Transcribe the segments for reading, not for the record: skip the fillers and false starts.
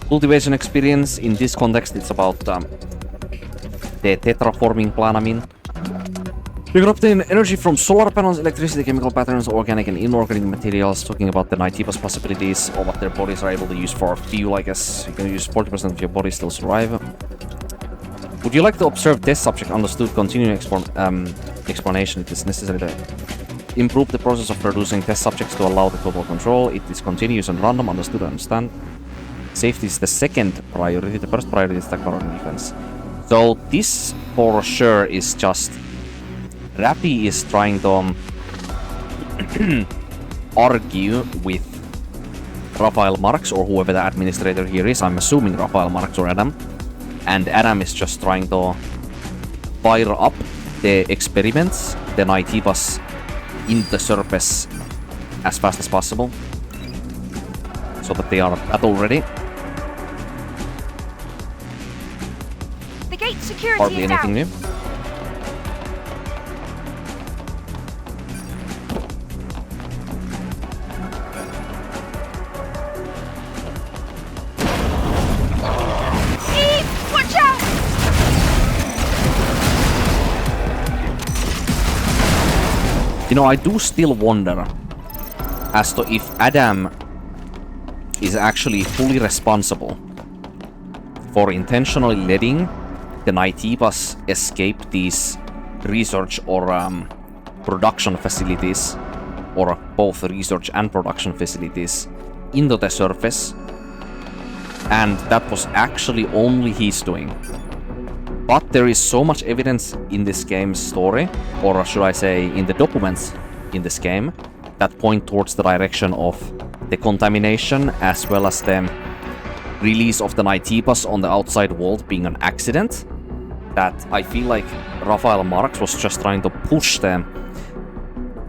cultivation experience. In this context, it's about the tetraforming plan, I mean. You can obtain energy from solar panels, electricity, chemical patterns, organic and inorganic materials. Talking about the Nighttipa's possibilities or what their bodies are able to use for fuel, I guess. You can use 40% of your body still survive. Would you like to observe test subject? Understood. Continue explanation. It is necessary to improve the process of producing test subjects to allow the total control. It is continuous and random. Understood. Understand. Safety is the second priority. The first priority is attack or defense. So this for sure is just Rappy is trying to argue with Raphael Marx or whoever the administrator here is. I'm assuming Raphael Marx or Adam. And Adam is just trying to fire up the experiments, the Nighttipas, in the surface as fast as possible. So that they are battle ready. The gate security Hardly is anything down. new. You know, I do still wonder as to if Adam is actually fully responsible for intentionally letting the Nighttipas escape these research or production facilities, or both research and production facilities, into the surface, and that was actually only his doing. But there is so much evidence in this game's story, or should I say in the documents in this game, that point towards the direction of the contamination as well as the release of the Nighttipas on the outside world being an accident, that I feel like Raphael Marx was just trying to push the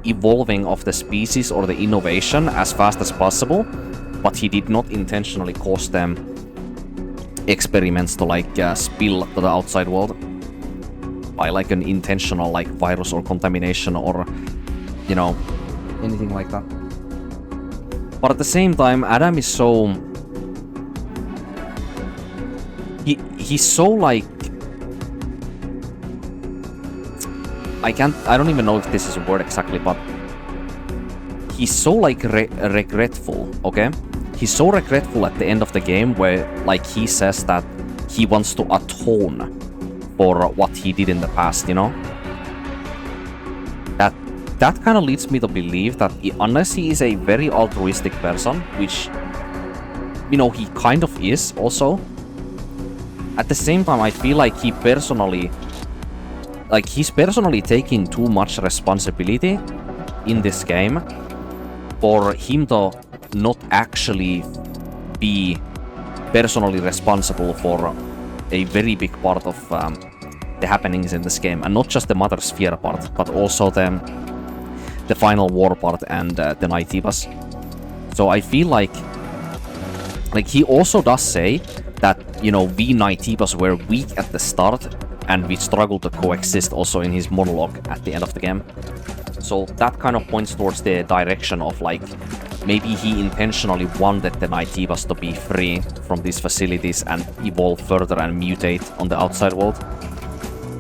evolving of the species or the innovation as fast as possible, but he did not intentionally cause them experiments to like spill to the outside world by like an intentional like virus or contamination or, you know, anything like that. But at the same time, Adam is so he's so like, I don't even know if this is a word exactly, but he's so like regretful, okay? He's so regretful at the end of the game where like he says that he wants to atone for what he did in the past, you know? That kind of leads me to believe that unless he is a very altruistic person, which, you know, he kind of is also, at the same time I feel like he's personally taking too much responsibility in this game for him to not actually be personally responsible for a very big part of the happenings in this game, and not just the Mother Sphere part, but also the final war part and the Nighttipas. So I feel like he also does say that, you know, we Nighttipas were weak at the start and we struggled to coexist also in his monologue at the end of the game. So that kind of points towards the direction of like, maybe he intentionally wanted the Nighttipas to be free from these facilities and evolve further and mutate on the outside world.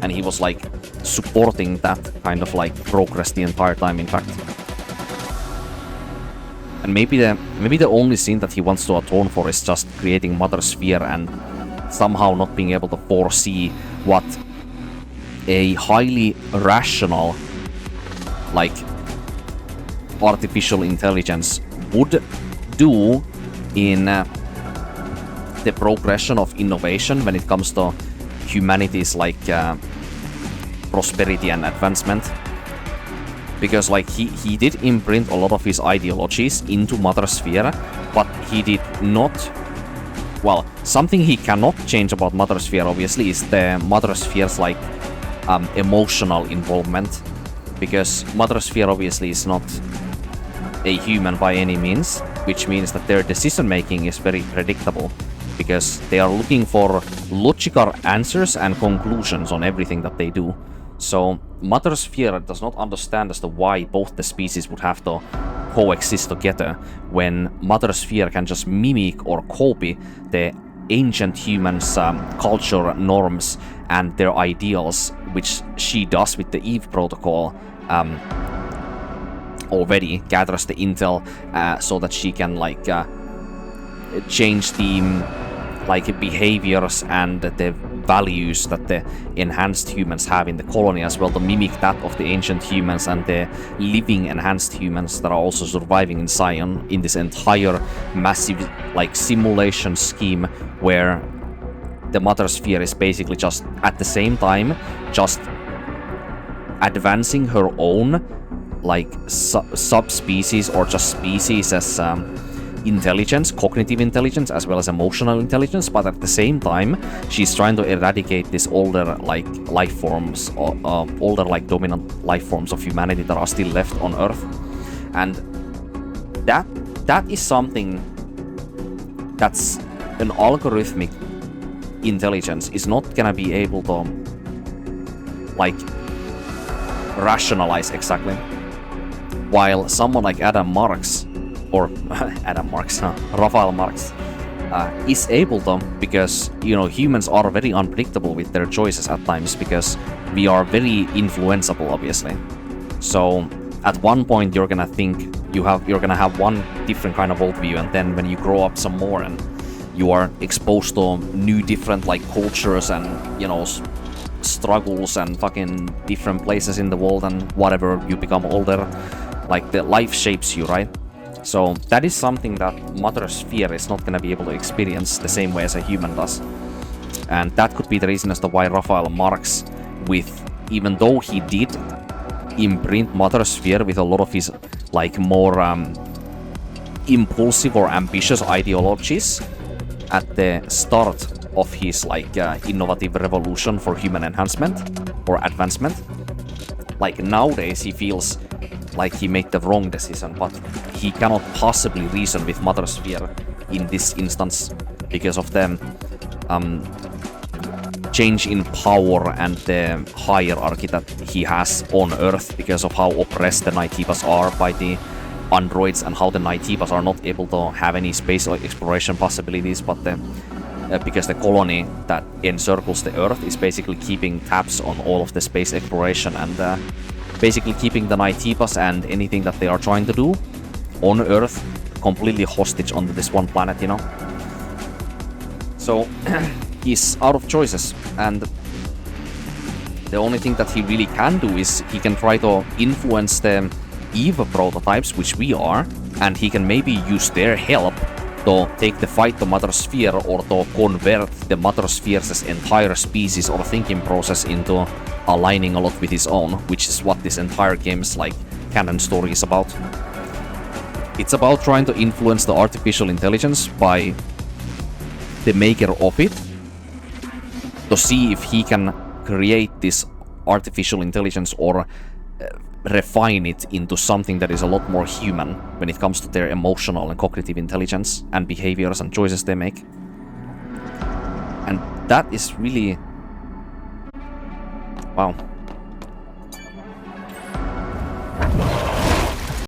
And he was like supporting that kind of like progress the entire time, in fact. And maybe the only sin that he wants to atone for is just creating Mother Sphere and somehow not being able to foresee what a highly rational, like, artificial intelligence would do in the progression of innovation when it comes to humanity's like prosperity and advancement. Because like he did imprint a lot of his ideologies into Mother Sphere, but he did not, well, something he cannot change about Mother Sphere obviously is the Mother Sphere's like emotional involvement, because Mother Sphere obviously is not a human by any means, which means that their decision making is very predictable, because they are looking for logical answers and conclusions on everything that they do. So Mother Sphere does not understand as to why both the species would have to coexist together when Mother Sphere can just mimic or copy the ancient humans' culture, norms, and their ideals, which she does with the Eve protocol, already gathers the intel so that she can like change the like behaviors and the values that the enhanced humans have in the colony as well, to mimic that of the ancient humans and the living enhanced humans that are also surviving in Zion in this entire massive like simulation scheme where the Mother Sphere is basically just at the same time just advancing her own like subspecies or just species as intelligence, cognitive intelligence, as well as emotional intelligence, but at the same time she's trying to eradicate this older like life forms or older like dominant life forms of humanity that are still left on Earth. And that is something that's an algorithmic intelligence is not gonna be able to like rationalize exactly, while someone like Adam Marx or Raphael Marx is able to, because you know humans are very unpredictable with their choices at times because we are very influenceable, obviously. So at one point you're gonna think you're gonna have one different kind of worldview, and then when you grow up some more and you are exposed to new different like cultures and you know struggles and fucking different places in the world and whatever, you become older, like the life shapes you, right? So that is something that Mother Sphere is not gonna be able to experience the same way as a human does. And that could be the reason as to why Raphael Marx, even though he did imprint Mother Sphere with a lot of his like more impulsive or ambitious ideologies at the start of his like innovative revolution for human enhancement or advancement, like nowadays he feels like he made the wrong decision, but he cannot possibly reason with Mother Sphere in this instance because of the change in power and the hierarchy that he has on Earth because of how oppressed the Nightibas are by the androids and how the Nightibas are not able to have any space exploration possibilities, but because the colony that encircles the Earth is basically keeping tabs on all of the space exploration and basically keeping the Nightibas and anything that they are trying to do on Earth completely hostage on this one planet, you know? So he's out of choices, and the only thing that he really can do is he can try to influence the Eve prototypes, which we are, and he can maybe use their help to take the fight to Mother Sphere or to convert the Mother Sphere's entire species or thinking process into aligning a lot with his own, which is what this entire game's like canon story is about. It's about trying to influence the artificial intelligence by the maker of it to see if he can create this artificial intelligence or refine it into something that is a lot more human when it comes to their emotional and cognitive intelligence and behaviors and choices they make. And that is really... wow.